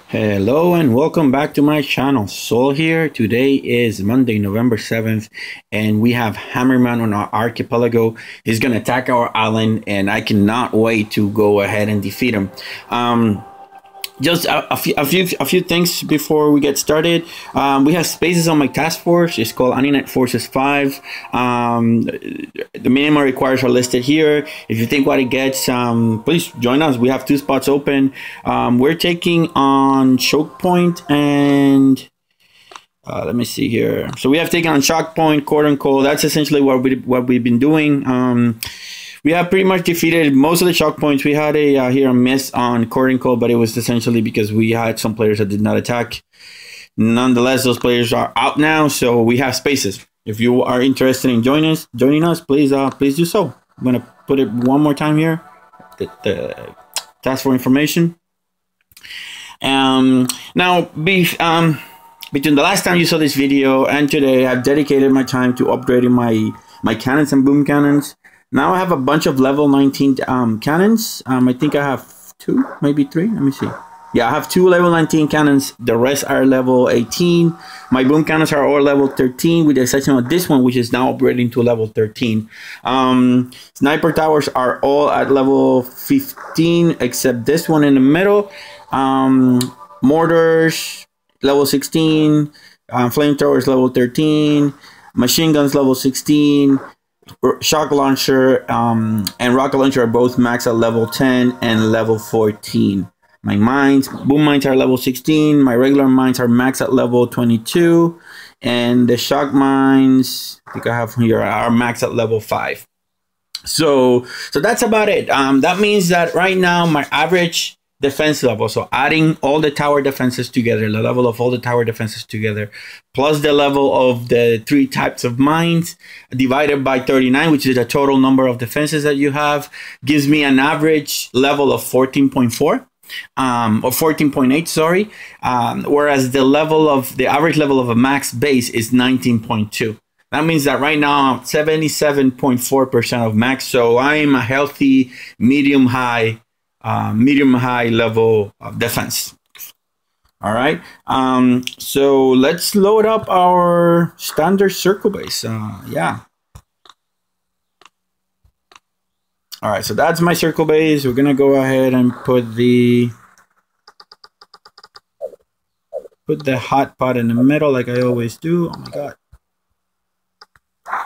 Hello and welcome back to my channel. Sol here. Today is Monday, November 7th, and we have Hammerman on our archipelago. He's gonna attack our island, and I cannot wait to go ahead and defeat him. Just a few things before we get started. We have spaces on my task force. It's called Aninet Forces 5. The minimum requires are listed here. If you think what it gets, please join us. We have 2 spots open. We're taking on Choke Point and let me see here. So we have taken on Shock Point, Cordon Coal. That's essentially what we've been doing. We have pretty much defeated most of the shock points. We had a miss on Cordon Coal, but it was essentially because we had some players that did not attack. Nonetheless, those players are out now, so we have spaces. If you are interested in joining us, please do so. I'm gonna put it one more time here. The task for information. Now, between the last time you saw this video and today, I've dedicated my time to upgrading my cannons and boom cannons. Now I have a bunch of level 19 cannons. I think I have 2, maybe 3. Let me see. Yeah, I have 2 level 19 cannons. The rest are level 18. My boom cannons are all level 13, with the exception of this one, which is now upgrading to level 13. Sniper towers are all at level 15, except this one in the middle. Mortars, level 16. Flamethrowers, level 13. Machine guns, level 16. Shock launcher and rocket launcher are both maxed at level 10 and level 14. My mines, boom mines, are level 16. My regular mines are maxed at level 22, and the shock mines, I think I have here, are maxed at level 5. So that's about it. That means that right now my average defense level, so adding all the tower defenses together, the level of all the tower defenses together, plus the level of the 3 types of mines, divided by 39, which is the total number of defenses that you have, gives me an average level of 14.4, or 14.8, sorry, whereas the average level of a max base is 19.2. That means that right now I'm 77.4% of max, so I'm a healthy medium-high level of defense. All right, so let's load up our standard circle base. Yeah. All right, so that's my circle base. We're gonna go ahead and put the hot pot in the middle, like I always do. Oh my god.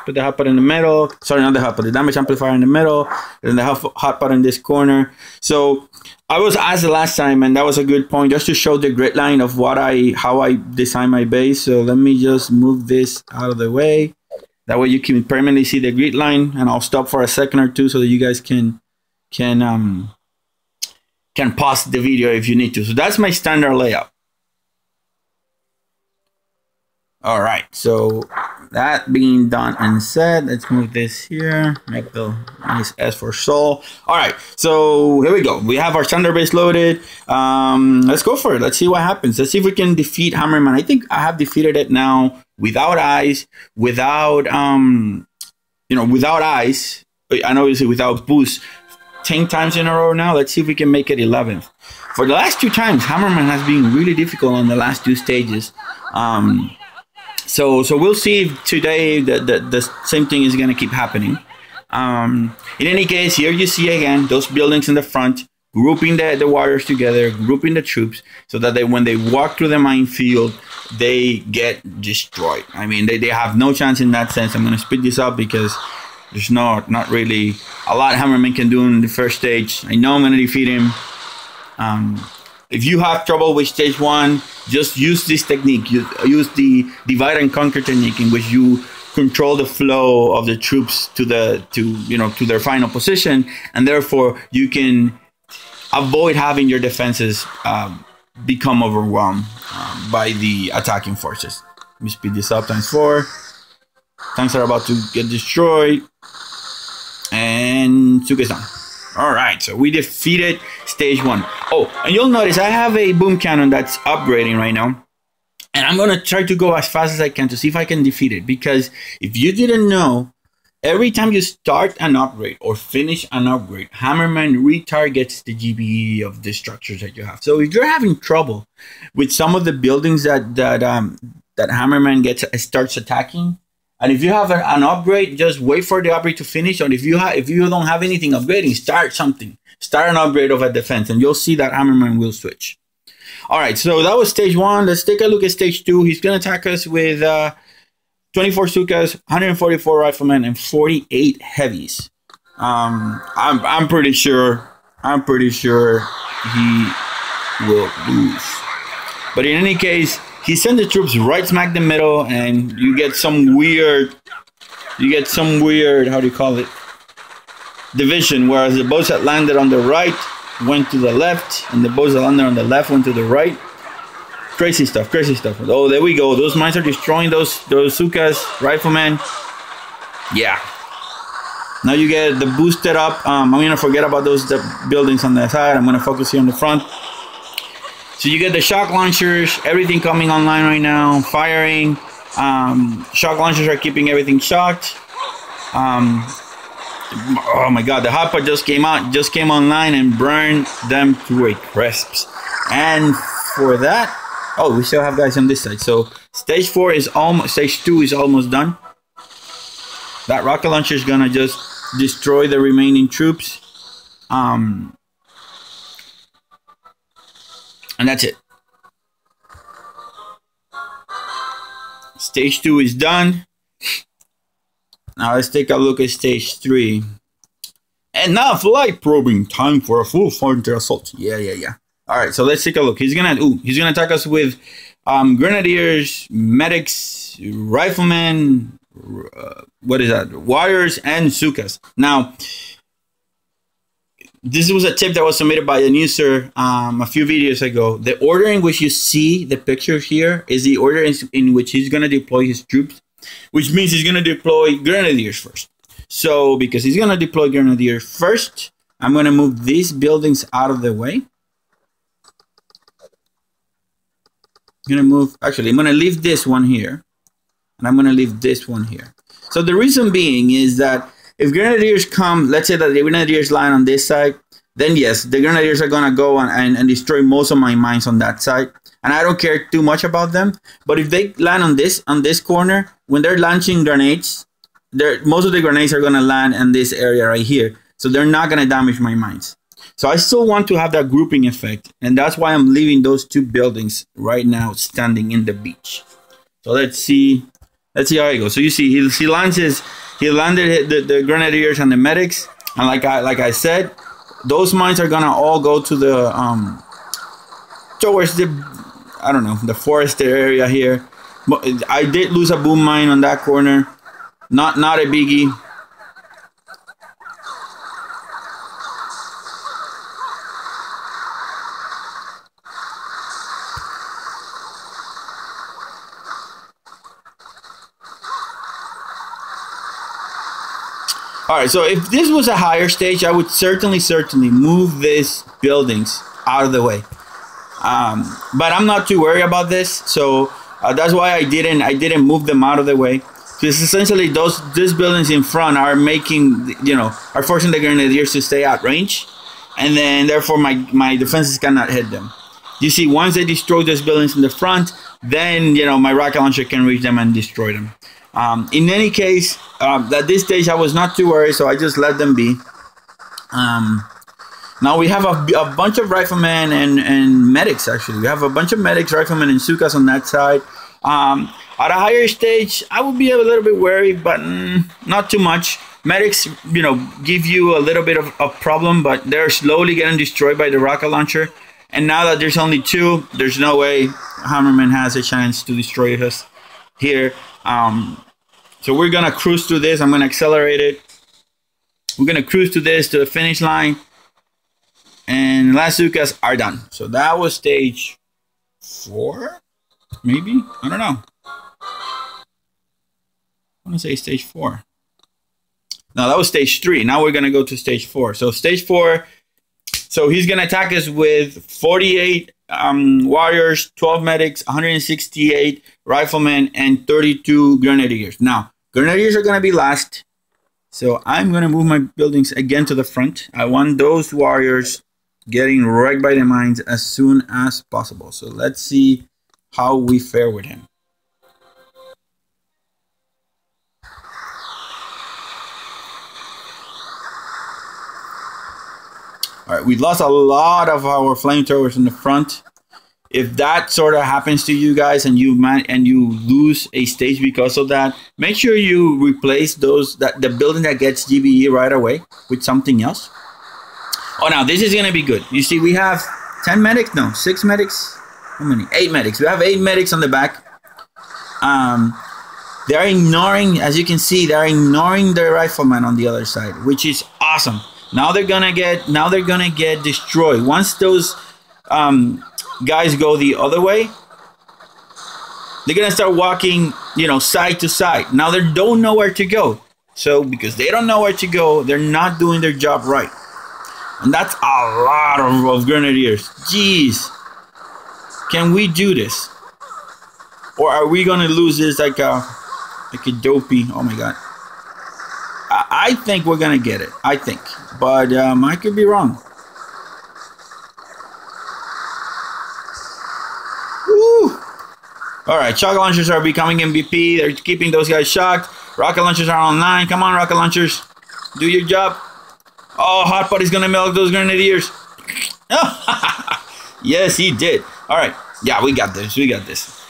Put the hot pot in the middle. Sorry, not the hot pot, the damage amplifier in the middle, and the hot pot in this corner. So I was asked the last time, and that was a good point, just to show the grid line of how I design my base. So let me just move this out of the way. That way you can permanently see the grid line, and I'll stop for a second or two so that you guys can pause the video if you need to. So that's my standard layout. All right, so that being done and said, let's move this here, make the nice S for Sol. All right, so here we go. We have our standard base loaded. Let's go for it. Let's see what happens. Let's see if we can defeat Hammerman. I think I have defeated it now without eyes, without without eyes, and obviously without boost, 10 times in a row now. Let's see if we can make it 11th. For the last 2 times, Hammerman has been really difficult on the last 2 stages. So we'll see if today the same thing is going to keep happening. In any case, here you see again those buildings in the front, grouping the warriors together, grouping the troops, so that when they walk through the minefield, they get destroyed. I mean, they have no chance in that sense. I'm going to speed this up because there's not really a lot Hammerman can do in the first stage. I know I'm going to defeat him. If you have trouble with stage 1, just use this technique. Use the divide and conquer technique, in which you control the flow of the troops to their final position, and therefore you can avoid having your defenses become overwhelmed by the attacking forces. Let me speed this up ×4. Tanks are about to get destroyed, and Tsukestan. All right, so we defeated stage 1. Oh, and you'll notice I have a boom cannon that's upgrading right now, and I'm gonna try to go as fast as I can to see if I can defeat it. Because if you didn't know, Every time you start an upgrade or finish an upgrade, Hammerman retargets the GBE of the structures that you have. So if you're having trouble with some of the buildings that Hammerman starts attacking, and if you have an upgrade, just wait for the upgrade to finish. Or if you don't have anything upgrading, start something. Start an upgrade of a defense, and you'll see that Hammerman will switch. All right, so that was stage 1. Let's take a look at stage 2. He's going to attack us with 24 Sukas, 144 riflemen, and 48 heavies. I'm pretty sure he will lose. But in any case, he sent the troops right smack the middle, and you get some weird, how do you call it, division, whereas the boats that landed on the right went to the left, and the boats that landed on the left went to the right. Crazy stuff. Oh, there we go. Those mines are destroying those Sukas, riflemen. Yeah. Now you get the boosted up. I'm going to forget about those buildings on the side. I'm going to focus here on the front. So you get the shock launchers, everything coming online right now, firing. Shock launchers are keeping everything shocked. Oh my God, the HotPot just came online and burned them to a crisp. And for that, oh, we still have guys on this side. So stage 2 is almost done. That rocket launcher is gonna just destroy the remaining troops. And that's it. Stage 2 is done. Now let's take a look at stage 3. And now flight probing, time for a full frontal assault. Yeah. All right, so let's take a look. He's gonna attack us with grenadiers, medics, riflemen, warriors, and Sukas. Now, this was a tip that was submitted by a user a few videos ago. The order in which you see the picture here is the order in which he's gonna deploy his troops, which means he's gonna deploy grenadiers first. So because he's gonna deploy grenadiers first, I'm gonna move these buildings out of the way. I'm gonna leave this one here, and I'm gonna leave this one here. So the reason being is that if grenadiers come, let's say that the grenadiers land on this side, then yes, the grenadiers are gonna go and destroy most of my mines on that side, and I don't care too much about them. But if they land on this corner, when they're launching grenades, most of the grenades are gonna land in this area right here, so they're not gonna damage my mines. So I still want to have that grouping effect, and that's why I'm leaving those 2 buildings right now standing in the beach. So let's see how it goes. So you see, he landed the grenadiers and the medics, and like I said, those mines are gonna all go to the towards the the forested area here. But I did lose a boom mine on that corner, not a biggie. All right, so if this was a higher stage, I would certainly move these buildings out of the way. But I'm not too worried about this, so that's why I didn't move them out of the way. Because essentially these buildings in front are making, are forcing the grenadiers to stay at range, and then therefore my defenses cannot hit them. You see, once they destroy those buildings in the front, then my rocket launcher can reach them and destroy them. In any case, at this stage I was not too worried, so I just let them be. Now we have a bunch of riflemen and medics. Actually, we have a bunch of medics, riflemen, and Sukas on that side. At a higher stage, I would be a little bit worried, but not too much. Medics, give you a little bit of a problem, but they're slowly getting destroyed by the rocket launcher. And now that there's only 2, there's no way Hammerman has a chance to destroy us here. So we're gonna cruise through this. I'm gonna accelerate it. We're gonna cruise to this to the finish line, and last Sukas are done. So that was stage 4, maybe, I don't know. I want to say stage 4. No, that was stage 3. Now we're gonna go to stage 4. So stage 4. So he's gonna attack us with 48 warriors, 12 medics, 168 riflemen, and 32 grenadiers. Now, grenadiers are gonna be last. So I'm gonna move my buildings again to the front. I want those warriors getting right by the mines as soon as possible. So let's see how we fare with him. All right, we lost a lot of our flamethrowers in the front. If that sort of happens to you guys and you lose a stage because of that, make sure you replace the building that gets GBE right away with something else. Oh, now this is gonna be good. You see, we have 10 medics, no, 6 medics. How many? 8 medics. We have 8 medics on the back. They're ignoring, as you can see, they're ignoring the rifleman on the other side, which is awesome. Now they're gonna get destroyed. Once those guys go the other way, they're gonna start walking, side to side. Now they don't know where to go. So because they don't know where to go, they're not doing their job right. And that's a lot of grenadiers. Jeez. Can we do this? Or are we gonna lose this like a dopey? Oh my god. I think we're gonna get it. I think. But I could be wrong. All right, shock launchers are becoming MVP. They're keeping those guys shocked. Rocket launchers are online. Come on, rocket launchers. Do your job. Oh, HotPot is going to milk those grenadiers. Yes, he did. All right. Yeah, we got this. We got this.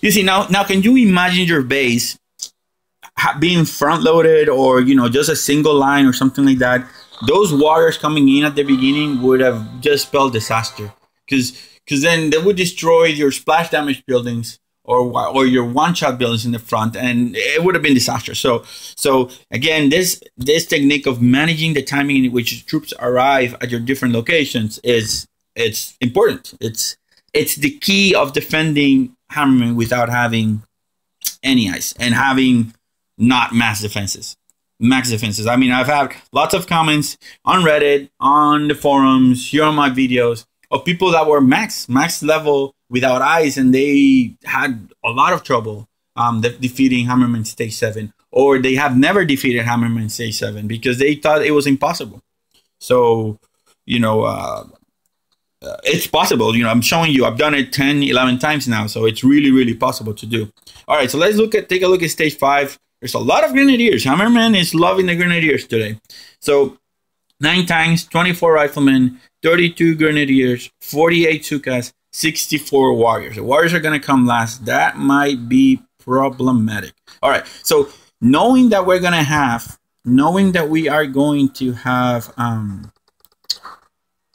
You see, now can you imagine your base being front-loaded or, just a single line or something like that? Those warriors coming in at the beginning would have just spelled disaster. Because then they would destroy your splash damage buildings or your one-shot buildings in the front, and it would have been disastrous. So again, this technique of managing the timing in which troops arrive at your different locations it's important. It's the key of defending Hammerman without having any ice and having not max defenses. I mean, I've had lots of comments on Reddit, on the forums, here on my videos, of people that were max level without eyes, and they had a lot of trouble defeating Hammerman Stage 7, or they have never defeated Hammerman Stage 7 because they thought it was impossible. So, it's possible. I'm showing you. I've done it 10, 11 times now, so it's really, really possible to do. All right, so let's take a look at Stage 5. There's a lot of grenadiers. Hammerman is loving the grenadiers today. So 9 tanks, 24 riflemen, 32 grenadiers, 48 Sukas, 64 warriors. The warriors are going to come last. That might be problematic. All right. So knowing that we are going to have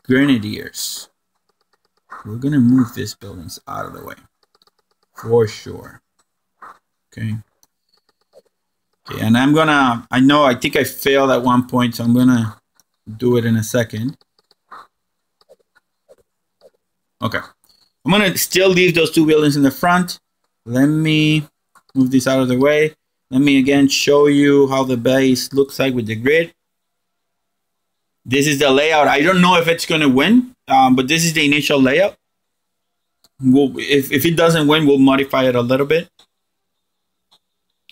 grenadiers, we're going to move these buildings out of the way for sure. Okay. Okay. And I think I failed at one point, so I'm going to do it in a second. Okay. I'm going to still leave those 2 buildings in the front. Let me move this out of the way. Let me again show you how the base looks like with the grid. This is the layout. I don't know if it's going to win, but this is the initial layout. If it doesn't win, we'll modify it a little bit.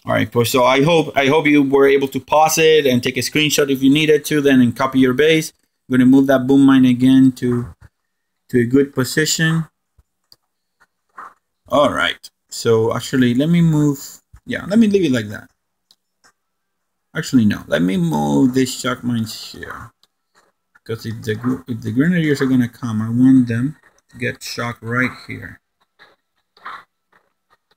All right, so I hope you were able to pause it and take a screenshot if you needed to, then and copy your base. I'm going to move that boom mine again to a good position. All right, so actually let me move, let me leave it like that. Actually, no, let me move this shock mines here, because if the grenadiers are going to come, I want them to get shocked right here.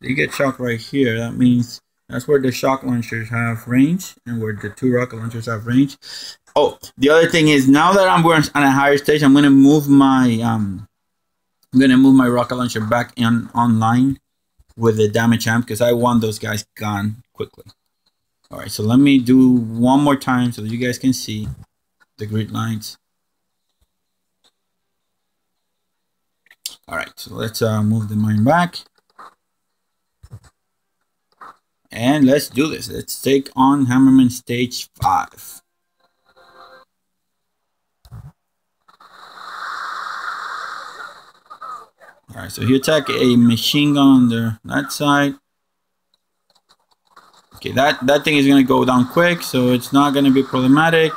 They get shocked right here, that means that's where the shock launchers have range and where the 2 rocket launchers have range. Oh, the other thing is, now that I'm going on a higher stage, I'm going to move my rocket launcher back online with the damage amp, because I want those guys gone quickly. All right, so let me do one more time so that you guys can see the grid lines. All right, so let's move the mine back. And let's do this. Let's take on Hammerman Stage 5. All right, so he attack a machine gun on that side. Okay, that thing is gonna go down quick, so it's not gonna be problematic.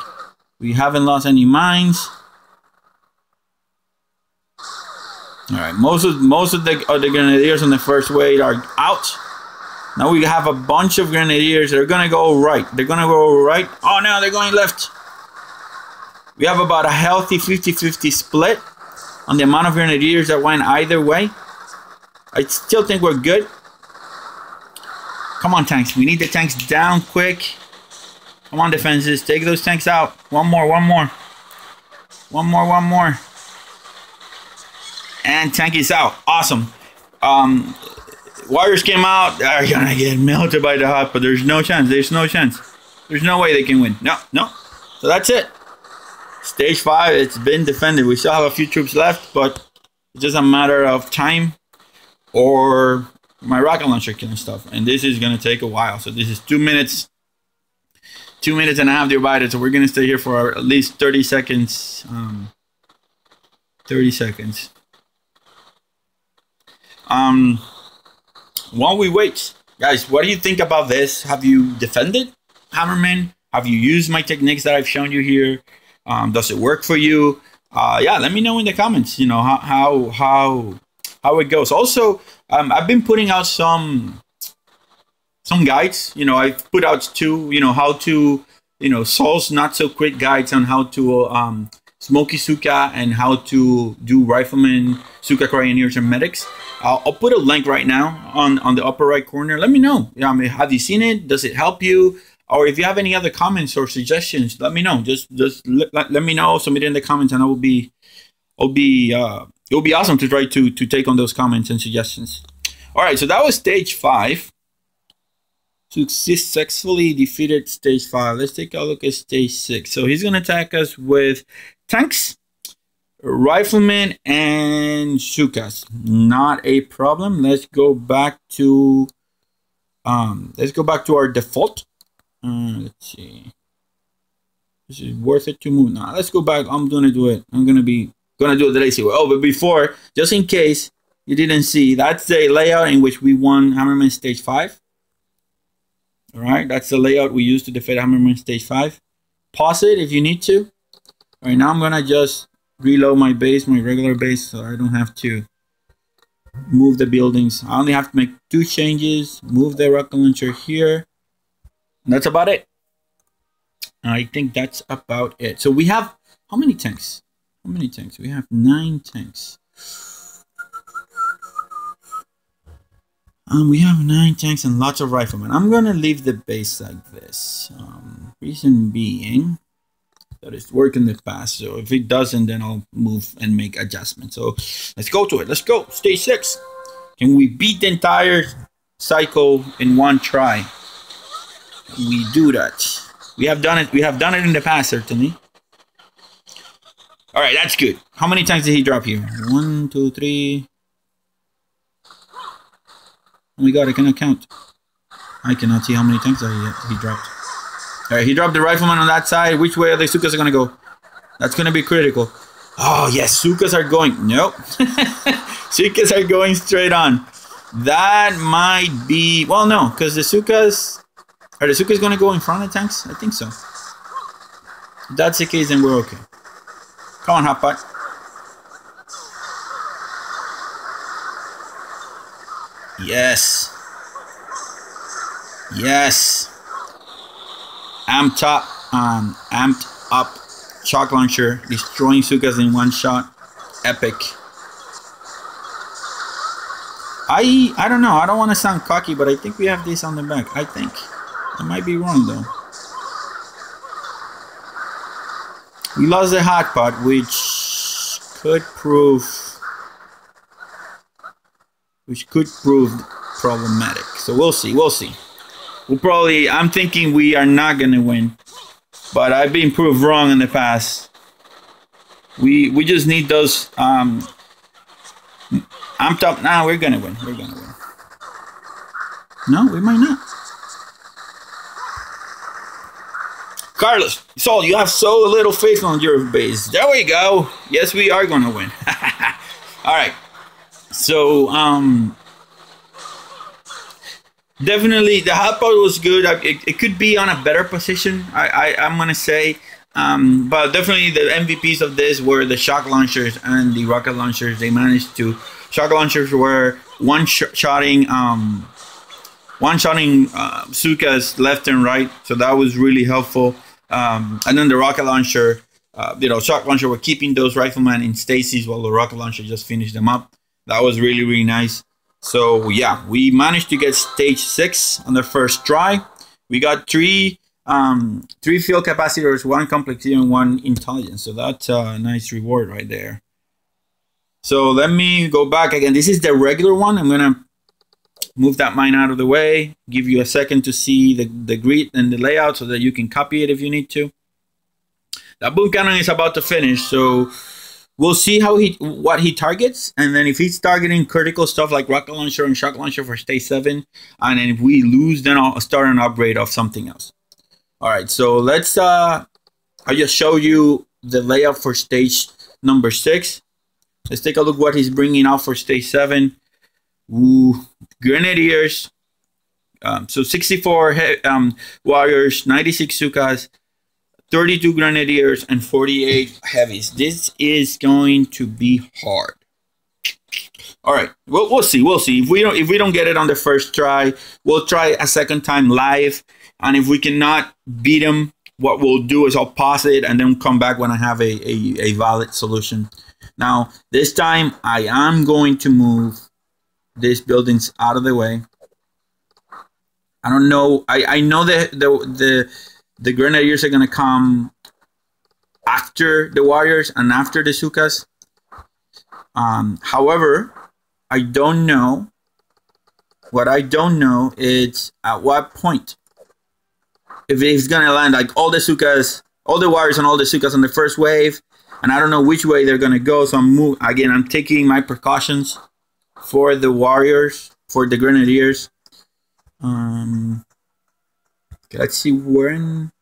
We haven't lost any mines. All right, most of the grenadiers on the first wave are out. Now we have a bunch of grenadiers. They're gonna go right. They're gonna go right. Oh no, they're going left. We have about a healthy 50-50 split on the amount of grenadiers that went either way. I still think we're good. Come on, tanks. We need the tanks down quick. Come on, defenses. Take those tanks out. One more. And tank is out. Awesome. Warriors came out. They're gonna get melted by the hot, but there's no chance. There's no chance. There's no way they can win. No. So that's it. Stage 5, it's been defended. We still have a few troops left, but it's just a matter of time or my rocket launcher killing stuff. And this is gonna take a while. So this is 2 minutes. 2 minutes and a half divided. So we're gonna stay here for at least 30 seconds. 30 seconds. While we wait, guys, what do you think about this? Have you defended Hammerman? Have you used my techniques that I've shown you here? Does it work for you? Yeah, let me know in the comments. You know how it goes. Also, I've been putting out some guides. You know, I've put out 2. You know, how to Saul's not so quick guides on how to Smoky Suka and how to do riflemen, Suka Cryoneers, and medics. I'll put a link right now on the upper right corner. Let me know. I mean, have you seen it? Does it help you? Or if you have any other comments or suggestions, let me know. Just let me know. Submit it in the comments, and it'll be awesome to try to take on those comments and suggestions. All right, so that was stage 5. Successfully defeated stage 5. Let's take a look at stage 6. So he's gonna attack us with tanks, riflemen, and Sukas. Not a problem. Let's go back to our default. Let's see. This is worth it to move now. Let's go back. I'm gonna do it. I'm gonna do it the lazy way. Oh, but before, just in case you didn't see, that's the layout in which we won Hammerman stage 5. All right, that's the layout we used to defeat Hammerman stage 5. Pause it if you need to. All right, now I'm gonna just reload my base, my regular base, so I don't have to move the buildings. I only have to make 2 changes. Move the rocket launcher here. And that's about it. I think that's about it. So we have how many tanks? How many tanks? We have 9 tanks. We have 9 tanks and lots of riflemen. I'm gonna leave the base like this. Reason being that it's worked in the past. So if it doesn't, then I'll move and make adjustments. So let's go to it. Let's go. Stage 6. Can we beat the entire cycle in one try? We do that. We have done it. We have done it in the past, certainly. All right, that's good. How many times did he drop here? 1, 2, 3. Oh my god, I cannot count. I cannot see how many times he dropped. All right, he dropped the rifleman on that side. Which way are the Sukas going to go? That's going to be critical. Oh, yes, Sukas are going. Nope. Sukas are going straight on. That might be... Well, no, because the Sukas... Are the Sukas going to go in front of the tanks? I think so. If that's the case, then we're okay. Come on, HotPot. Yes. Yes. Amped up shock launcher, destroying Sukas in one shot. Epic. I don't know. I don't want to sound cocky, but I think we have this on the back. I think. I might be wrong though. We lost the HotPot, which could prove problematic. So we'll see. We'll see. We'll probably. I'm thinking we are not gonna win, but I've been proved wrong in the past. We just need those. Amped up. Now we're gonna win. We're gonna win. No, we might not. Carlos, Saul, you have so little faith on your base. There we go. Yes, we are gonna win. All right. So Definitely, the HotPot was good. It could be on a better position. I'm gonna say, but definitely the MVPs of this were the shock launchers and the rocket launchers. They managed to. Shock launchers were one-shotting Sukas left and right, so that was really helpful. And then the rocket launcher, shock launcher were keeping those riflemen in stasis while the rocket launcher just finished them up. That was really, really nice. So yeah, we managed to get stage 6 on the first try. We got three field capacitors, 1 complexity and 1 intelligence. So that's a nice reward right there. So let me go back again. This is the regular one. I'm gonna move that mine out of the way. Give you a second to see the grid and the layout so that you can copy it if you need to. That boom cannon is about to finish, so we'll see what he targets, and then if he's targeting critical stuff like rocket launcher and shock launcher for stage 7, and then if we lose, then I'll start an upgrade of something else. All right, so let's I'll just show you the layout for stage number 6. Let's take a look what he's bringing out for stage 7. Ooh, grenadiers. So 64 warriors, 96 sukas, 32 grenadiers, and 48 heavies. This is going to be hard. All right, we'll see. We'll see. If we don't get it on the first try, we'll try a second time live. And if we cannot beat them, what we'll do is I'll pause it and then come back when I have a valid solution. Now, this time I am going to move these buildings out of the way. I don't know. I know that the grenadiers are gonna come after the warriors and after the sukas. However, I don't know. What I don't know is at what point. If he's gonna land like all the sukas, all the warriors and all the sukas on the first wave, and I don't know which way they're gonna go. So I'm taking my precautions for the warriors, for the grenadiers. Okay, let's see when.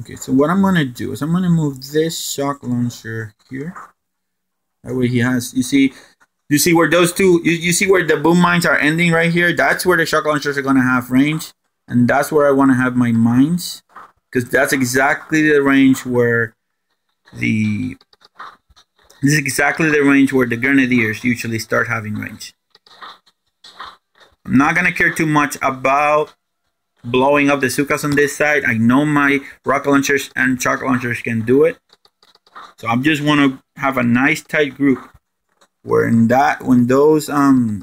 Okay, so what I'm gonna do is I'm gonna move this shock launcher here. That way he has. You see where those two. You see where the boom mines are ending right here. That's where the shock launchers are gonna have range, and that's where I want to have my mines, because that's exactly the range where the. This is exactly the range where the grenadiers usually start having range. I'm not gonna care too much about blowing up the sukas on this side. I know my rocket launchers and shock launchers can do it. So I just want to have a nice tight group where when those what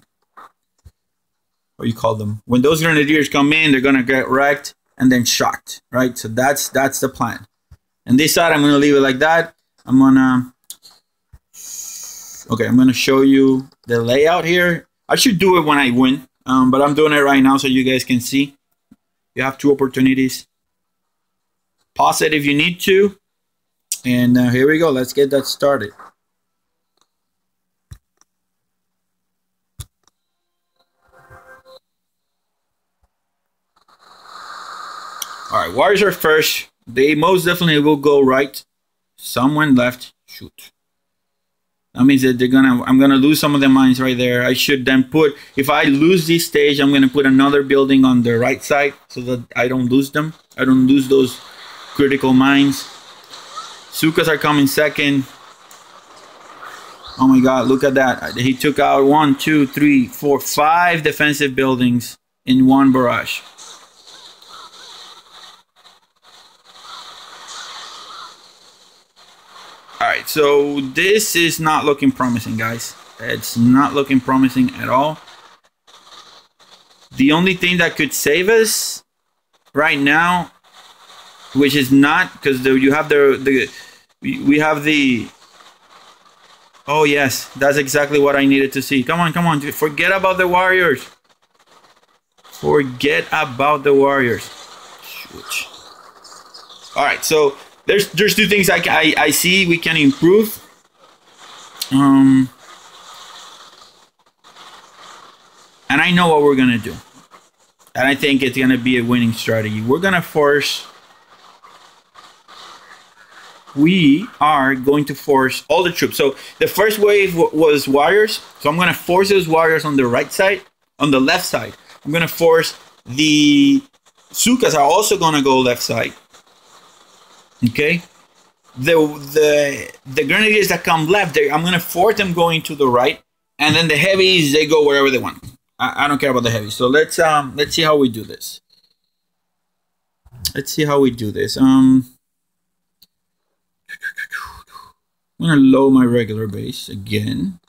do you call them? When those grenadiers come in, they're gonna get wrecked and then shocked, right? So that's the plan. And this side I'm gonna leave it like that. I'm gonna show you the layout here. I should do it when I win, but I'm doing it right now so you guys can see. You have 2 opportunities. Pause it if you need to. And here we go. Let's get that started. All right, warriors are first. They most definitely will go right. Someone left. Shoot. That means that I'm gonna lose some of the mines right there. I should then if I lose this stage, I'm gonna put another building on the right side so that I don't lose them. I don't lose those critical mines. Sukas are coming second. Oh my God, look at that. He took out 1, 2, 3, 4, 5 defensive buildings in one barrage. Alright, so this is not looking promising, guys. It's not looking promising at all. The only thing that could save us right now, which is not, because you have we have the. Oh yes, that's exactly what I needed to see. Come on, come on. Forget about the warriors. Forget about the warriors. Shoot. Alright, so there's 2 things I see we can improve. And I know what we're gonna do. And I think it's gonna be a winning strategy. We're gonna force. We are going to force all the troops. So the first wave was warriors. So I'm gonna force those warriors on the right side, on the left side. I'm gonna force the Sukas are also gonna go left side. Okay, the grenadiers that come left, I'm gonna force them going to the right, and then the heavies, they go wherever they want. I don't care about the heavies. So let's see how we do this. Let's see how we do this. I'm gonna load my regular base again.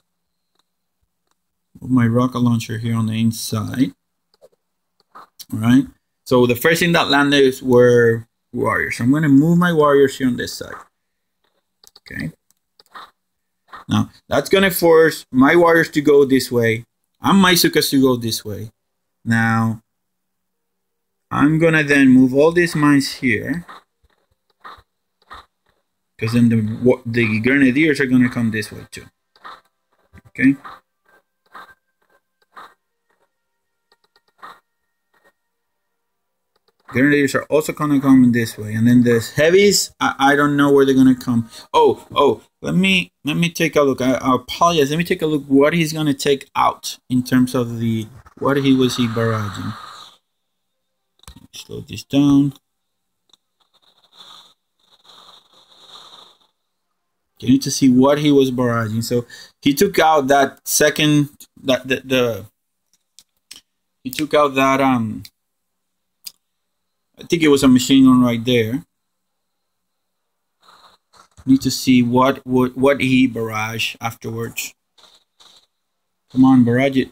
Put my rocket launcher here on the inside. All right. So the first thing that landed were warriors. So I'm gonna move my warriors here on this side. Okay. Now that's gonna force my warriors to go this way and my Sukas to go this way. Now I'm gonna then move all these mines here, because then the grenadiers are gonna come this way too. Okay. Grenadiers are also gonna come in this way, and then the heavies, I don't know where they're gonna come. Oh, let me take a look. I apologize. Let me take a look what he's gonna take out in terms of the what he barraging. Slow this down. You need to see what he was barraging. So he took out that second he took out that I think it was a machine gun right there. Need to see what he barraged afterwards. Come on, barrage it.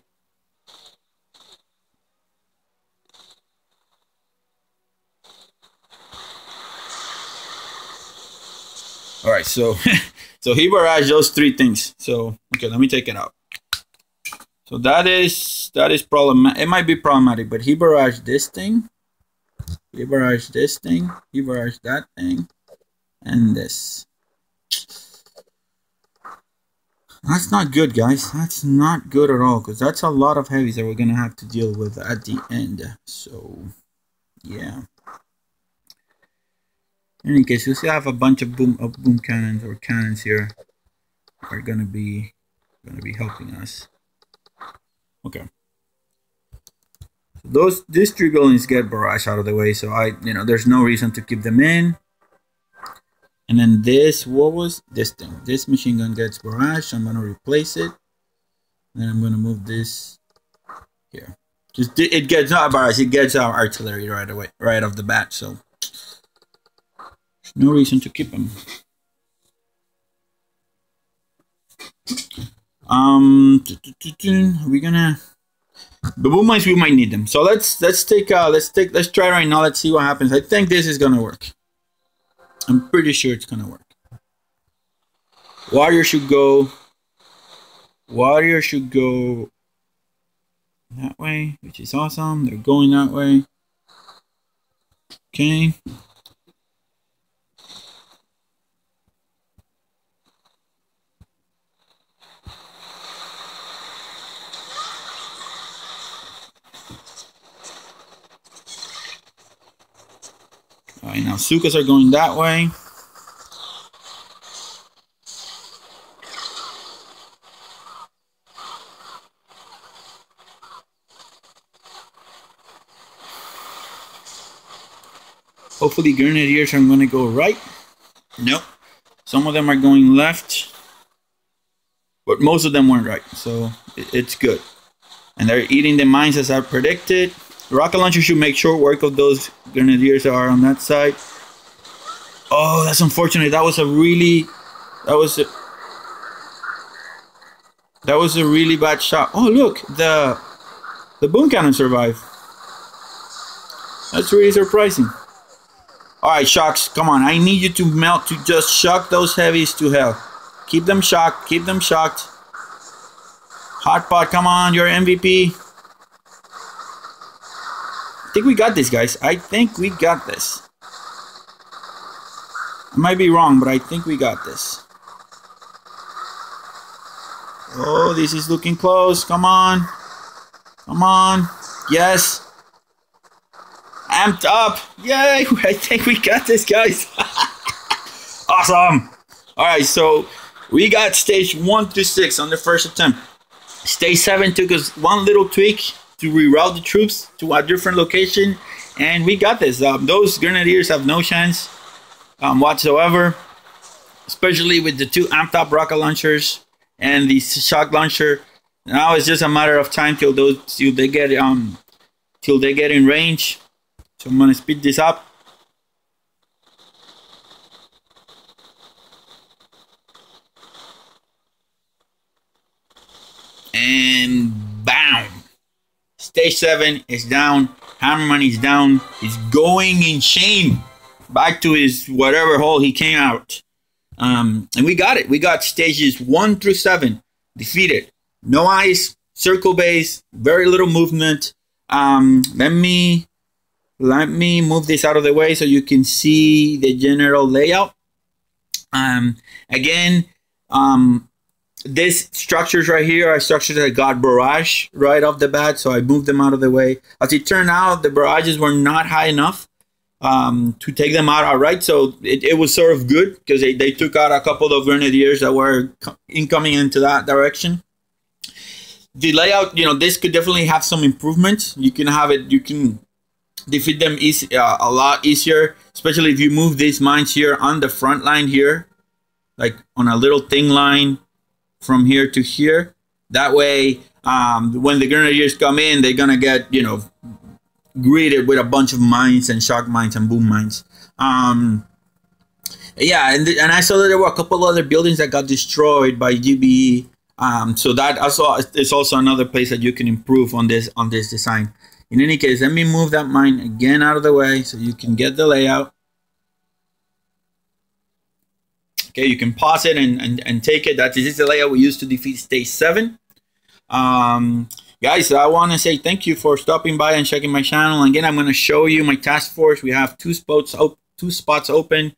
All right, so so he barraged those three things. So okay, let me take it out. So that is problematic. It might be problematic, but he barraged this thing. He barraged this thing. He barraged that thing, and this. That's not good, guys. That's not good at all, because that's a lot of heavies that we're gonna have to deal with at the end. So yeah. In any case, we still have a bunch of boom cannons or cannons here are gonna be helping us. Okay. So these three buildings get barraged out of the way, so there's no reason to keep them in. And then this, what was this thing? This machine gun gets barraged, so I'm gonna replace it. Then I'm gonna move this here. Just it gets not barraged, it gets our artillery right away, right off the bat. So there's no reason to keep them. We're gonna the boom mines, we might need them. So let's try right now. Let's see what happens. I think this is gonna work. I'm pretty sure it's gonna work. Warrior should go that way, which is awesome. They're going that way. Okay. Alright, now Sukas are going that way. Hopefully grenadiers are going to go right. Nope. Some of them are going left. But most of them weren't right. So it's good. And they're eating the mines as I predicted. The rocket launcher should make short work of those grenadiers that are on that side. Oh, that's unfortunate. That was a really bad shot. Oh, look, the boom cannon survived. That's really surprising. All right, Shocks, come on. I need you to just shock those heavies to hell. Keep them shocked. Keep them shocked. HotPot, come on, you're MVP. I think we got this, guys. I think we got this. I might be wrong, but I think we got this. Oh, this is looking close. Come on. Come on. Yes. Amped up. Yay. I think we got this, guys. Awesome. All right, so we got stage 1 to 6 on the first attempt. Stage 7 took us one little tweak. to reroute the troops to a different location, and we got this. Those grenadiers have no chance whatsoever, especially with the 2 amped up rocket launchers and the shock launcher. Now it's just a matter of time till they get in range. So I'm gonna speed this up. And bam! Stage 7 is down. Hammerman is down. He's going in shame back to his whatever hole he came out. And we got it. We got stages 1 through 7 defeated. No ice, circle base, very little movement. Let me move this out of the way so you can see the general layout. Again, these structures right here are structures that got barrage right off the bat, so I moved them out of the way. As it turned out, the barrages were not high enough to take them out outright, so it was sort of good because they took out a couple of grenadiers that were incoming into that direction. The layout, this could definitely have some improvements. You can defeat them a lot easier, especially if you move these mines here on the front line here, like on a little thin line from here to here. That way, when the grenadiers come in, they're gonna get greeted with a bunch of mines and shock mines and boom mines. Yeah, and I saw that there were a couple other buildings that got destroyed by GBE. So that also is also another place that you can improve on this design. In any case, let me move that mine again out of the way so you can get the layout. Okay, you can pause it and take it. This is the layout we used to defeat stage 7. Guys, I want to say thank you for stopping by and checking my channel. Again, I'm going to show you my task force. We have 2 spots open.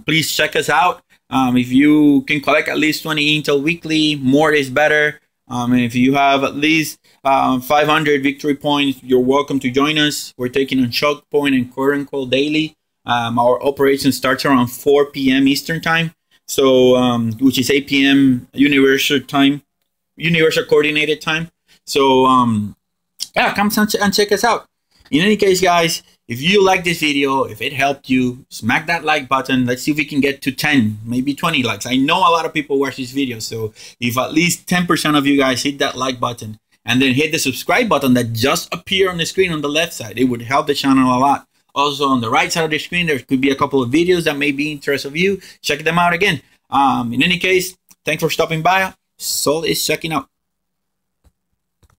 Please check us out. If you can collect at least 20 intel weekly, more is better. And if you have at least 500 victory points, you're welcome to join us. We're taking on choke point and current call daily. Our operation starts around 4 p.m. Eastern time, so which is 8 p.m. Universal Coordinated Time. So yeah, come and check us out. In any case, guys, if you like this video, if it helped you, smack that like button. Let's see if we can get to 10, maybe 20 likes. I know a lot of people watch this video, so if at least 10% of you guys hit that like button and then hit the subscribe button that just appeared on the screen on the left side, it would help the channel a lot. Also, on the right side of the screen, there could be a couple of videos that may be interest of you. Check them out again. In any case, thanks for stopping by. Sol is checking out.